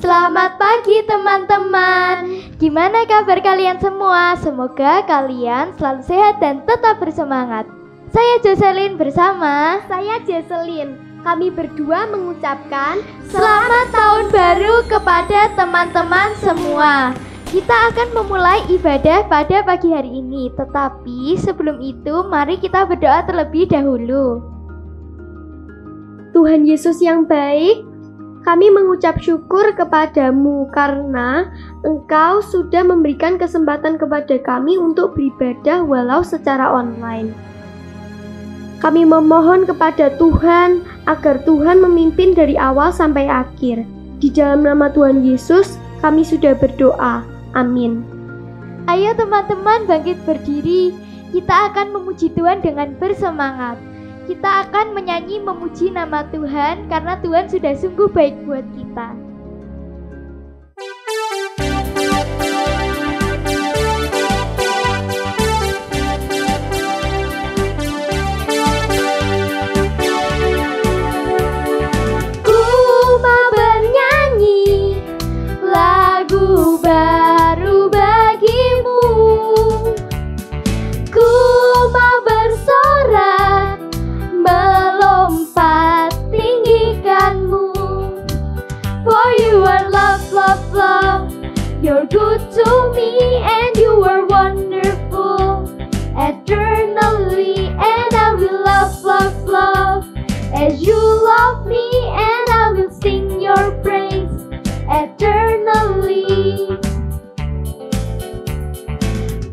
Selamat pagi teman-teman. Gimana kabar kalian semua? Semoga kalian selalu sehat dan tetap bersemangat. Saya Jocelyn bersama saya Jesselyn. Kami berdua mengucapkan selamat tahun baru kepada teman-teman semua. Kita akan memulai ibadah pada pagi hari ini. Tetapi sebelum itu mari kita berdoa terlebih dahulu. Tuhan Yesus yang baik, kami mengucap syukur kepadamu karena Engkau sudah memberikan kesempatan kepada kami untuk beribadah walau secara online. Kami memohon kepada Tuhan agar Tuhan memimpin dari awal sampai akhir. Di dalam nama Tuhan Yesus, kami sudah berdoa. Amin. Ayo teman-teman bangkit berdiri. Kita akan memuji Tuhan dengan bersemangat. Kita akan menyanyi memuji nama Tuhan karena Tuhan sudah sungguh baik buat kita. Ku mau bernyanyi lagu baru bagimu. Ku mau bersorak melompat tinggikanmu. For you are love, love, love. You're good to me and you are wonderful. Eternally and I will love, love, love. As you love me and I will sing your praise. Eternally.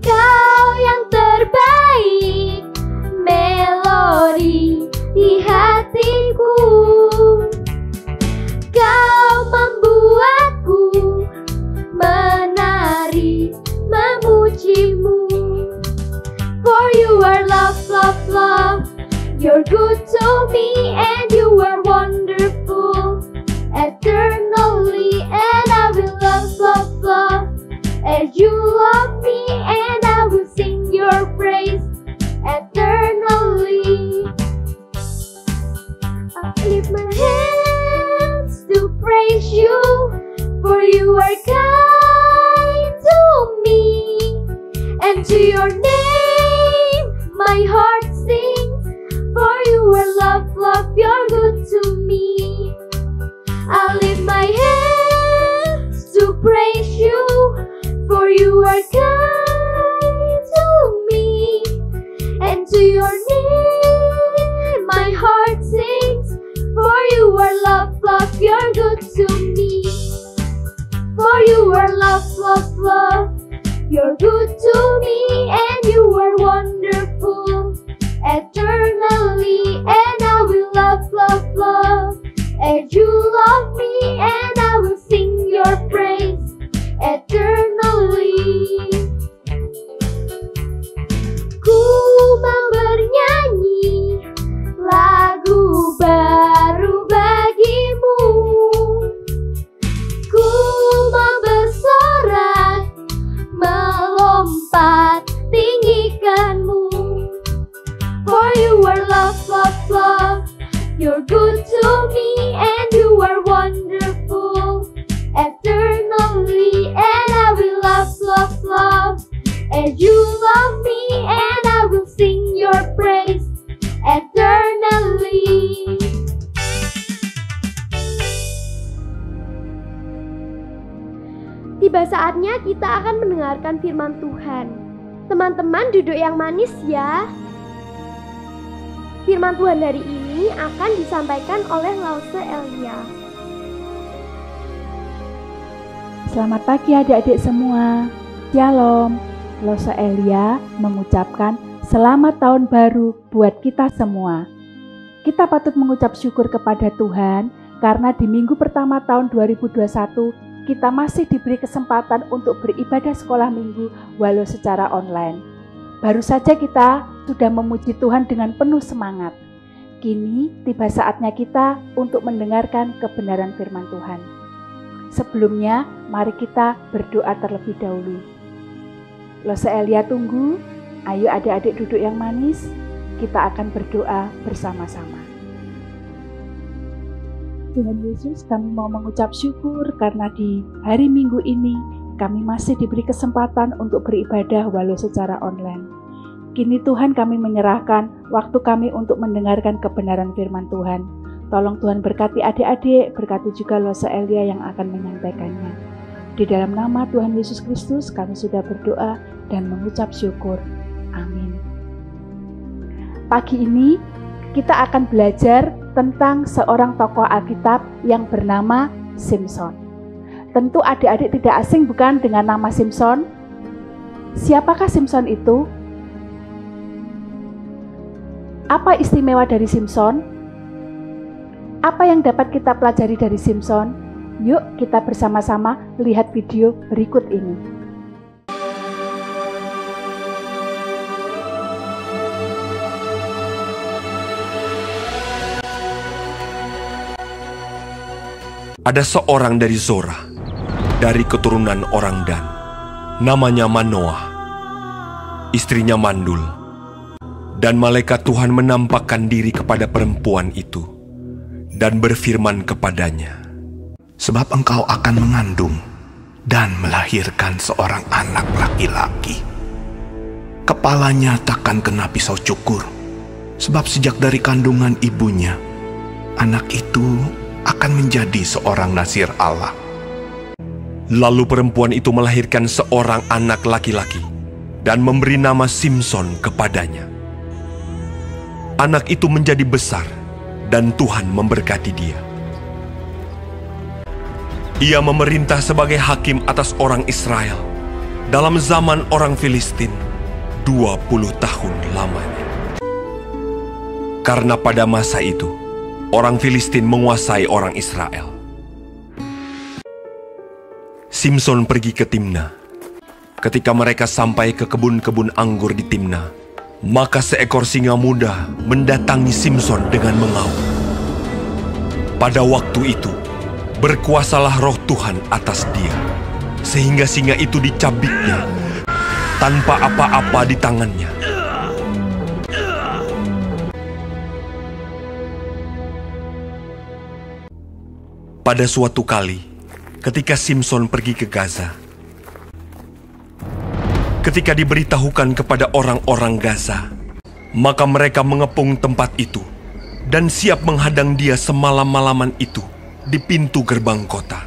Kau yang terbaik, melodi di hatiku. Kau membuatku menari memujimu. For you are love, love, love. You're good to me and you are wonderful. Eternally and I will love, love, love. As you love me and I will sing your praise. Eternally. I lift my hands to praise you, for you are kind to me, and to your name my heart sings. For you are love, love, you're good to me. I lift my hands to praise you, for you are kind to me, and to your name my heart sings. For you are love, love, you're good to me. For you are love, love, love. You're good to me and you are wonderful. Eternally and I will love, love, love. As you love me and I will sing your praise. Eternally. Ku mau bernyanyi lagu baru bagimu. Ku mau bersorak melompat tinggikanmu. For you are love, love, love. You're good to me and you are wonderful. Eternally and I will love, love, love. As you love me and I will sing your praise. Eternally. Tiba saatnya kita akan mendengarkan firman Tuhan. Teman-teman duduk yang manis ya. Firman Tuhan hari ini akan disampaikan oleh Lause Elia. Selamat pagi adik-adik semua. Shalom. Lause Elia mengucapkan selamat tahun baru buat kita semua. Kita patut mengucap syukur kepada Tuhan karena di minggu pertama tahun 2021 kita masih diberi kesempatan untuk beribadah sekolah minggu walau secara online. Baru saja kita sudah memuji Tuhan dengan penuh semangat. Kini tiba saatnya kita untuk mendengarkan kebenaran firman Tuhan. Sebelumnya, mari kita berdoa terlebih dahulu. Lause Elia tunggu, ayo adik-adik duduk yang manis, kita akan berdoa bersama-sama. Tuhan Yesus, kami mau mengucap syukur karena di hari Minggu ini kami masih diberi kesempatan untuk beribadah walau secara online. Kini Tuhan, kami menyerahkan waktu kami untuk mendengarkan kebenaran firman Tuhan. Tolong Tuhan berkati adik-adik, berkati juga Lose Elia yang akan menyampaikannya. Di dalam nama Tuhan Yesus Kristus kami sudah berdoa dan mengucap syukur. Amin. Pagi ini kita akan belajar tentang seorang tokoh Alkitab yang bernama Simson. Tentu adik-adik tidak asing bukan dengan nama Simson? Siapakah Simson itu? Apa istimewa dari Simson? Apa yang dapat kita pelajari dari Simson? Yuk kita bersama-sama lihat video berikut ini. Ada seorang dari Zora, dari keturunan orang Dan, namanya Manoah. Istrinya mandul. Dan malaikat Tuhan menampakkan diri kepada perempuan itu dan berfirman kepadanya, "Sebab engkau akan mengandung dan melahirkan seorang anak laki-laki. Kepalanya takkan kena pisau cukur, sebab sejak dari kandungan ibunya, anak itu akan menjadi seorang nazir Allah." Lalu perempuan itu melahirkan seorang anak laki-laki dan memberi nama Simson kepadanya. Anak itu menjadi besar dan Tuhan memberkati dia. Ia memerintah sebagai hakim atas orang Israel dalam zaman orang Filistin 20 tahun lamanya. Karena pada masa itu, orang Filistin menguasai orang Israel. Simson pergi ke Timna. Ketika mereka sampai ke kebun-kebun anggur di Timna, maka seekor singa muda mendatangi Simson dengan mengaum. Pada waktu itu, berkuasalah roh Tuhan atas dia, sehingga singa itu dicabiknya tanpa apa-apa di tangannya. Pada suatu kali, ketika Simson pergi ke Gaza, ketika diberitahukan kepada orang-orang Gaza, maka mereka mengepung tempat itu dan siap menghadang dia semalam-malaman itu di pintu gerbang kota.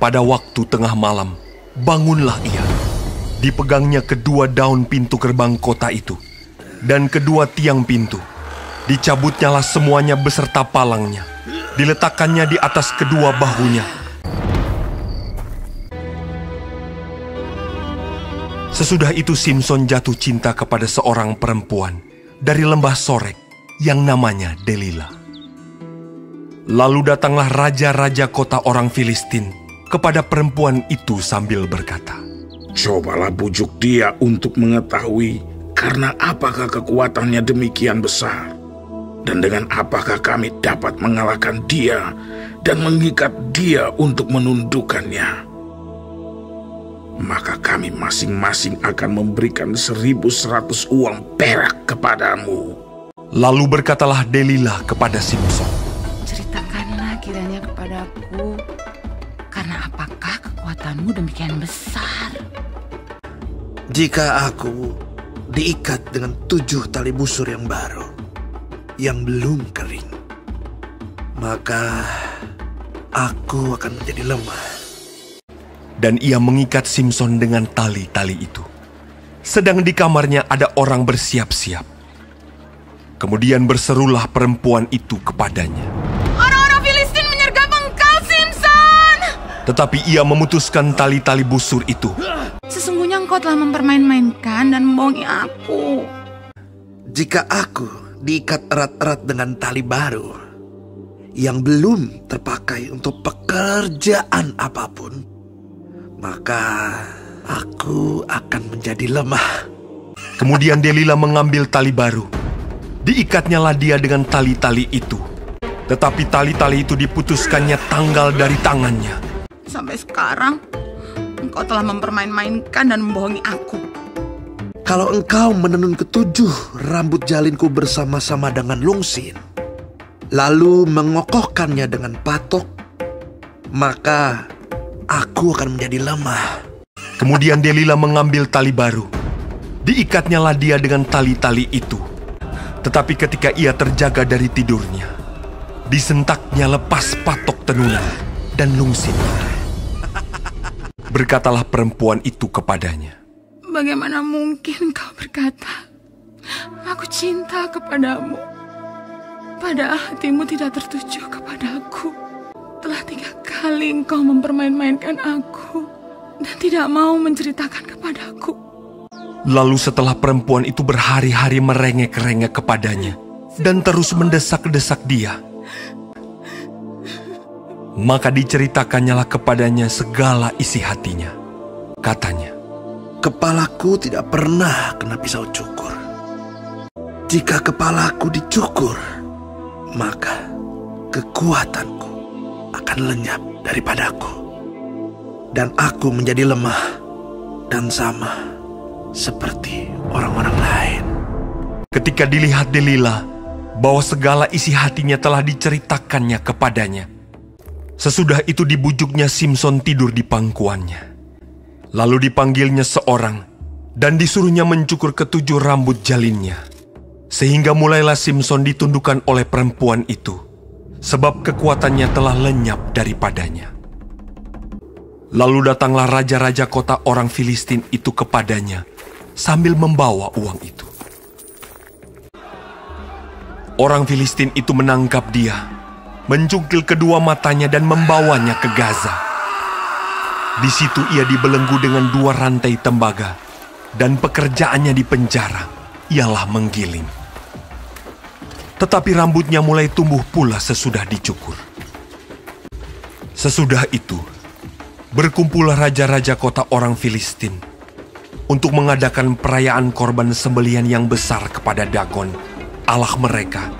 Pada waktu tengah malam, bangunlah ia. Dipegangnya kedua daun pintu gerbang kota itu dan kedua tiang pintu. Dicabutnyalah semuanya beserta palangnya. Diletakkannya di atas kedua bahunya. Sesudah itu Simson jatuh cinta kepada seorang perempuan dari lembah Sorek yang namanya Delila. Lalu datanglah raja-raja kota orang Filistin kepada perempuan itu sambil berkata, "Cobalah bujuk dia untuk mengetahui karena apakah kekuatannya demikian besar, dan dengan apakah kami dapat mengalahkan dia dan mengikat dia untuk menundukkannya. Maka kami masing-masing akan memberikan 1.100 uang perak kepadamu." Lalu berkatalah Delila kepada Simson, "Ceritakanlah kiranya kepadaku, karena apakah kekuatanmu demikian besar?" "Jika aku diikat dengan 7 tali busur yang baru, yang belum kering, maka aku akan menjadi lemah." Dan ia mengikat Simson dengan tali-tali itu. Sedang di kamarnya ada orang bersiap-siap. Kemudian berserulah perempuan itu kepadanya, "Orang-orang Filistin menyergap engkau, Simson!" Tetapi ia memutuskan tali-tali busur itu. "Sesungguhnya engkau telah mempermain-mainkan dan membohongi aku." "Jika aku diikat erat-erat dengan tali baru, yang belum terpakai untuk pekerjaan apapun, maka aku akan menjadi lemah." Kemudian Delila mengambil tali baru. Diikatnyalah dia dengan tali-tali itu. Tetapi tali-tali itu diputuskannya tanggal dari tangannya. "Sampai sekarang, engkau telah mempermain-mainkan dan membohongi aku." "Kalau engkau menenun 7 rambut jalinku bersama-sama dengan lungsin, lalu mengokohkannya dengan patok, maka aku akan menjadi lemah. Kemudian Delila mengambil tali baru. Diikatnyalah dia dengan tali-tali itu. Tetapi ketika ia terjaga dari tidurnya, disentaknya lepas patok tenunan dan lungsin. Berkatalah perempuan itu kepadanya, Bagaimana mungkin kau berkata, aku cinta kepadamu, padahal hatimu tidak tertuju kepadaku. Telah 3 kali engkau mempermain-mainkan aku dan tidak mau menceritakan kepadaku. Lalu setelah perempuan itu berhari-hari merengek-rengek kepadanya dan terus mendesak-desak dia, maka diceritakannya kepadanya segala isi hatinya. Katanya, Kepalaku tidak pernah kena pisau cukur. Jika kepalaku dicukur, maka kekuatanku akan lenyap daripadaku. Dan aku menjadi lemah dan sama seperti orang-orang lain. ketika dilihat Delila bahwa segala isi hatinya telah diceritakannya kepadanya, sesudah itu dibujuknya Simson tidur di pangkuannya. Lalu dipanggilnya seorang dan disuruhnya mencukur ke7 rambut jalinnya. Sehingga mulailah Simson ditundukkan oleh perempuan itu, sebab kekuatannya telah lenyap daripadanya. Lalu datanglah raja-raja kota orang Filistin itu kepadanya sambil membawa uang itu. Orang Filistin itu menangkap dia, mencungkil kedua matanya dan membawanya ke Gaza. Di situ ia dibelenggu dengan 2 rantai tembaga, dan pekerjaannya di penjara ialah menggiling. Tetapi rambutnya mulai tumbuh pula sesudah dicukur. Sesudah itu, berkumpullah raja-raja kota orang Filistin untuk mengadakan perayaan korban sembelihan yang besar kepada Dagon, Allah mereka,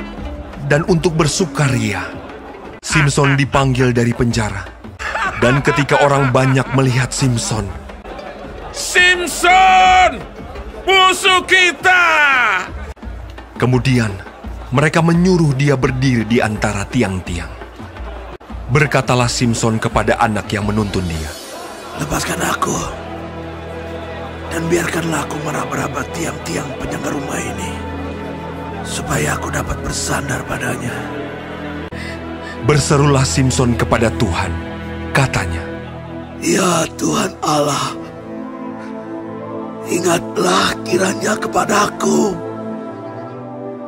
dan untuk bersukaria. Simson dipanggil dari penjara, dan ketika orang banyak melihat Simson, Simson, musuh kita! Kemudian mereka menyuruh dia berdiri di antara tiang-tiang. Berkatalah Simson kepada anak yang menuntun dia, Lepaskan aku, dan biarkanlah aku meraba-raba tiang-tiang penyangga rumah ini, supaya aku dapat bersandar padanya. Berserulah Simson kepada Tuhan, katanya, Ya Tuhan Allah, ingatlah kiranya kepadaku,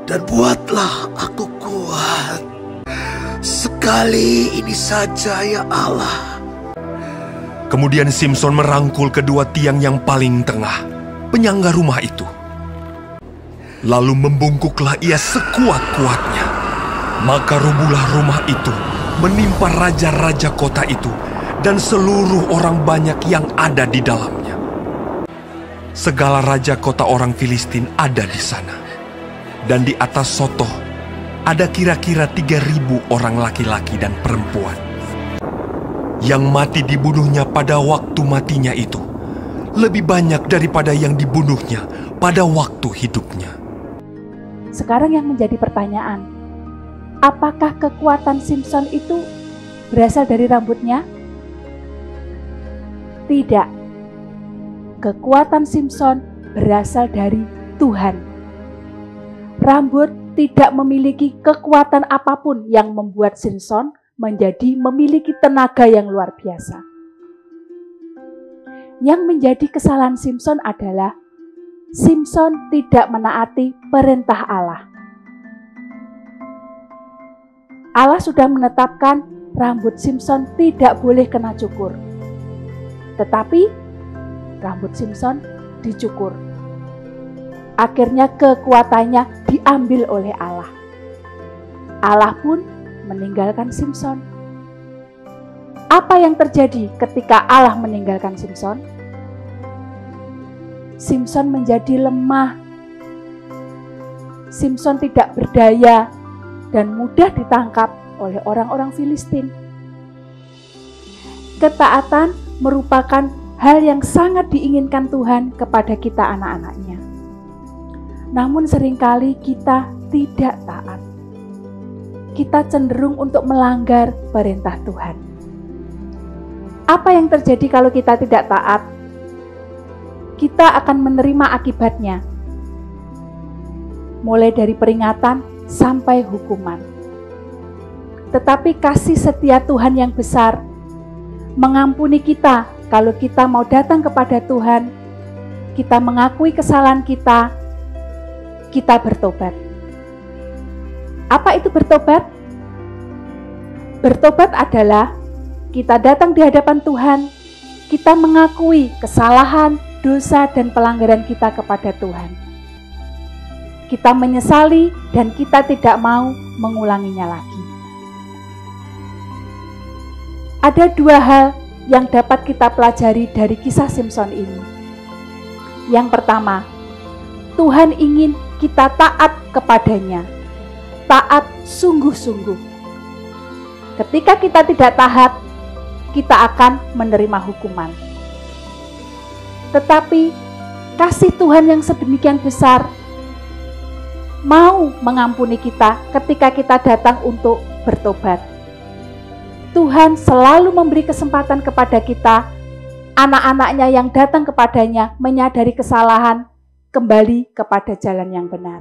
dan buatlah aku kuat. Sekali ini saja ya Allah. Kemudian Simson merangkul kedua tiang yang paling tengah, penyangga rumah itu. Lalu membungkuklah ia sekuat-kuatnya. Maka rubuhlah rumah itu, menimpa raja-raja kota itu, dan seluruh orang banyak yang ada di dalamnya. Segala raja kota orang Filistin ada di sana. Dan di atas Sotoh ada kira-kira 3.000 orang laki-laki dan perempuan. Yang mati dibunuhnya pada waktu matinya itu lebih banyak daripada yang dibunuhnya pada waktu hidupnya. Sekarang yang menjadi pertanyaan, apakah kekuatan Simson itu berasal dari rambutnya? Tidak. Kekuatan Simson berasal dari Tuhan. Rambut tidak memiliki kekuatan apapun yang membuat Simson menjadi memiliki tenaga yang luar biasa. Yang menjadi kesalahan Simson adalah Simson tidak menaati perintah Allah. Allah sudah menetapkan rambut Simson tidak boleh kena cukur. Tetapi rambut Simson dicukur. Akhirnya kekuatannya diambil oleh Allah. Allah pun meninggalkan Simson. Apa yang terjadi ketika Allah meninggalkan Simson? Simson menjadi lemah. Simson tidak berdaya dan mudah ditangkap oleh orang-orang Filistin. Ketaatan merupakan hal yang sangat diinginkan Tuhan kepada kita anak-anaknya. Namun seringkali kita tidak taat. kita cenderung untuk melanggar perintah Tuhan. Apa yang terjadi kalau kita tidak taat? Kita akan menerima akibatnya, mulai dari peringatan sampai hukuman. Tetapi kasih setia Tuhan yang besar mengampuni kita kalau kita mau datang kepada Tuhan, kita mengakui kesalahan kita bertobat. Apa itu bertobat? Bertobat adalah kita datang di hadapan Tuhan, kita mengakui kesalahan, dosa, dan pelanggaran kita kepada Tuhan. Kita menyesali dan kita tidak mau mengulanginya lagi. Ada dua hal yang dapat kita pelajari dari kisah Simson ini. Yang pertama, Tuhan ingin kita taat kepadanya. Taat sungguh-sungguh. Ketika kita tidak taat, kita akan menerima hukuman. Tetapi kasih Tuhan yang sedemikian besar mau mengampuni kita ketika kita datang untuk bertobat. Tuhan selalu memberi kesempatan kepada kita, anak-anaknya yang datang kepadanya menyadari kesalahan, kembali kepada jalan yang benar.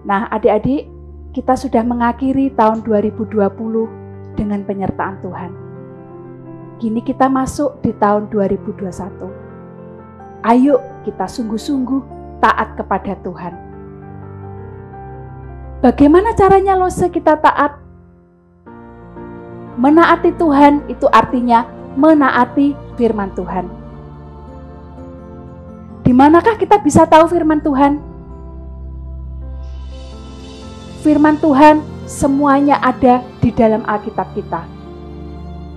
Nah, adik-adik, kita sudah mengakhiri tahun 2020 dengan penyertaan Tuhan. Kini kita masuk di tahun 2021. Ayo kita sungguh-sungguh taat kepada Tuhan. Bagaimana caranya Lose kita taat? Menaati Tuhan itu artinya menaati firman Tuhan. Di manakah kita bisa tahu firman Tuhan? Firman Tuhan semuanya ada di dalam Alkitab kita.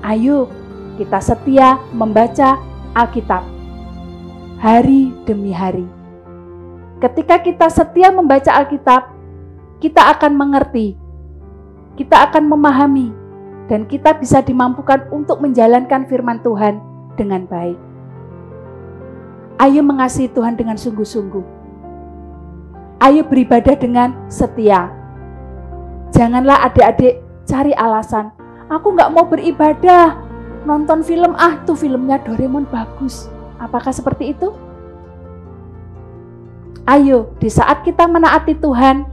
Ayo kita setia membaca Alkitab hari demi hari. Ketika kita setia membaca Alkitab, kita akan mengerti, kita akan memahami, dan kita bisa dimampukan untuk menjalankan firman Tuhan dengan baik. Ayo mengasihi Tuhan dengan sungguh-sungguh. Ayo beribadah dengan setia. Janganlah adik-adik cari alasan, aku gak mau beribadah, nonton film, tuh filmnya Doraemon bagus. Apakah seperti itu? Ayo, di saat kita menaati Tuhan,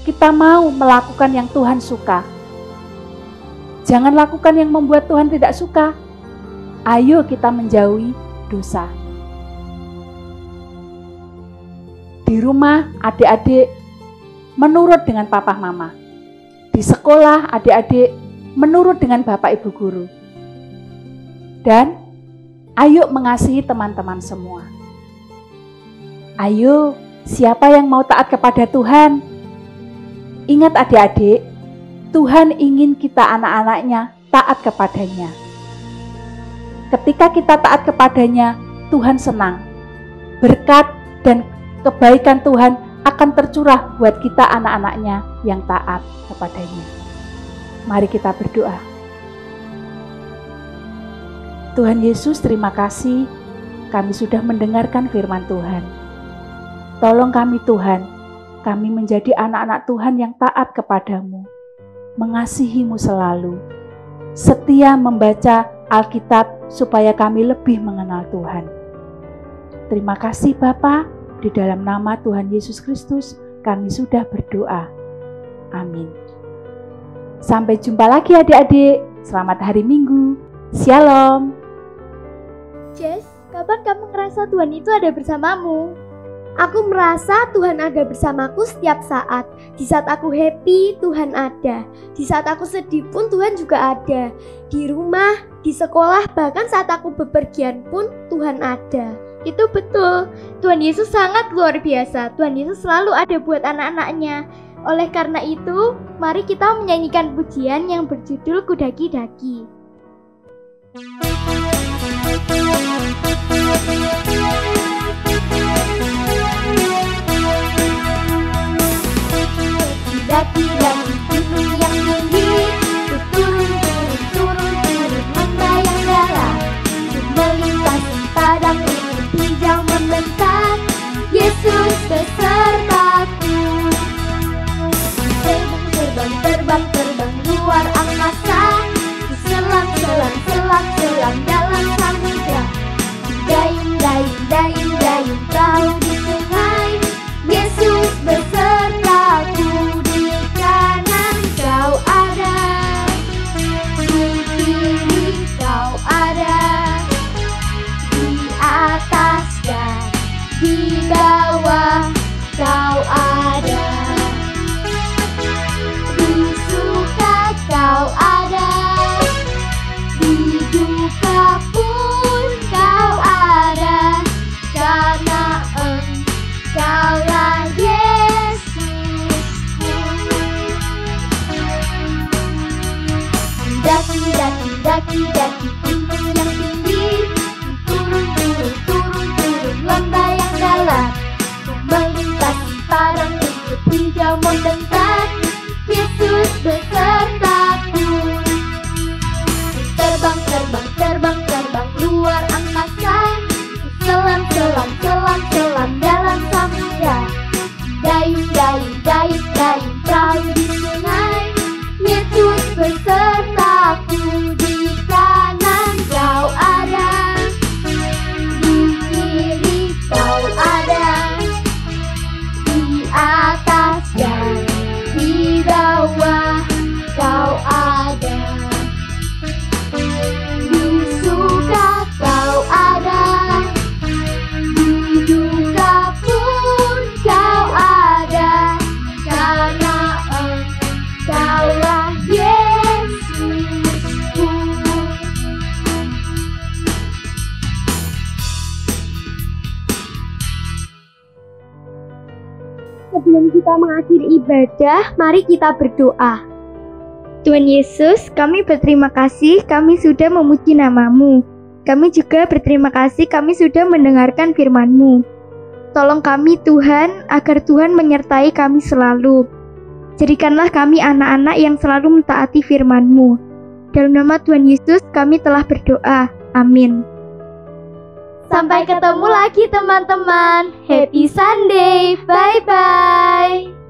kita mau melakukan yang Tuhan suka. Jangan lakukan yang membuat Tuhan tidak suka. Ayo kita menjauhi dosa. Di rumah, adik-adik menurut dengan papa mama. Di sekolah, adik-adik menurut dengan bapak ibu guru. Dan ayo mengasihi teman-teman semua. Ayo, siapa yang mau taat kepada Tuhan? Ingat adik-adik, Tuhan ingin kita anak-anaknya taat kepadanya. Ketika kita taat kepadanya, Tuhan senang. Berkat dan kebaikan Tuhan akan tercurah buat kita anak-anaknya yang taat kepadanya. Mari kita berdoa. Tuhan Yesus, terima kasih kami sudah mendengarkan firman Tuhan. Tolong kami Tuhan, kami menjadi anak-anak Tuhan yang taat kepadamu, mengasihimu selalu, setia membaca Alkitab supaya kami lebih mengenal Tuhan. Terima kasih Bapa, di dalam nama Tuhan Yesus Kristus kami sudah berdoa. Amin. Sampai jumpa lagi adik-adik, selamat hari Minggu, Shalom. Jess, kapan kamu ngerasa Tuhan itu ada bersamamu? Aku merasa Tuhan ada bersamaku setiap saat. Di saat aku happy, Tuhan ada. Di saat aku sedih pun Tuhan juga ada. Di rumah, di sekolah, bahkan saat aku bepergian pun Tuhan ada. Itu betul. Tuhan Yesus sangat luar biasa. Tuhan Yesus selalu ada buat anak-anaknya. Oleh karena itu, mari kita menyanyikan pujian yang berjudul Kudaki-daki. Daki-daki gunung yang tinggi, turun membayang darah, melintasi padang rumput hijau membentang. Yesus besertaku. Mendaki-daki gunung yang tinggi, turun lembah yang dalam, melintasi padang rumput hijau membentang. Yesus besertaku. Terbang luar angkasa, selam dalam samudra. Dayung perahu di sungai. Yesus besertaku. Di kanan kau ada, di kiri kau ada, di atas dan di bawah kau ada, di suka kau ada, di duka pun kau ada, karena Engkaulah Yesusku. Sebelum kita mengakhiri ibadah, mari kita berdoa. Tuhan Yesus, kami berterima kasih kami sudah memuji nama-Mu. Kami juga berterima kasih kami sudah mendengarkan firman-Mu. Tolong kami Tuhan, agar Tuhan menyertai kami selalu. Jadikanlah kami anak-anak yang selalu mentaati firman-Mu. Dalam nama Tuhan Yesus kami telah berdoa. Amin. Sampai ketemu lagi teman-teman. Happy Sunday. Bye-bye.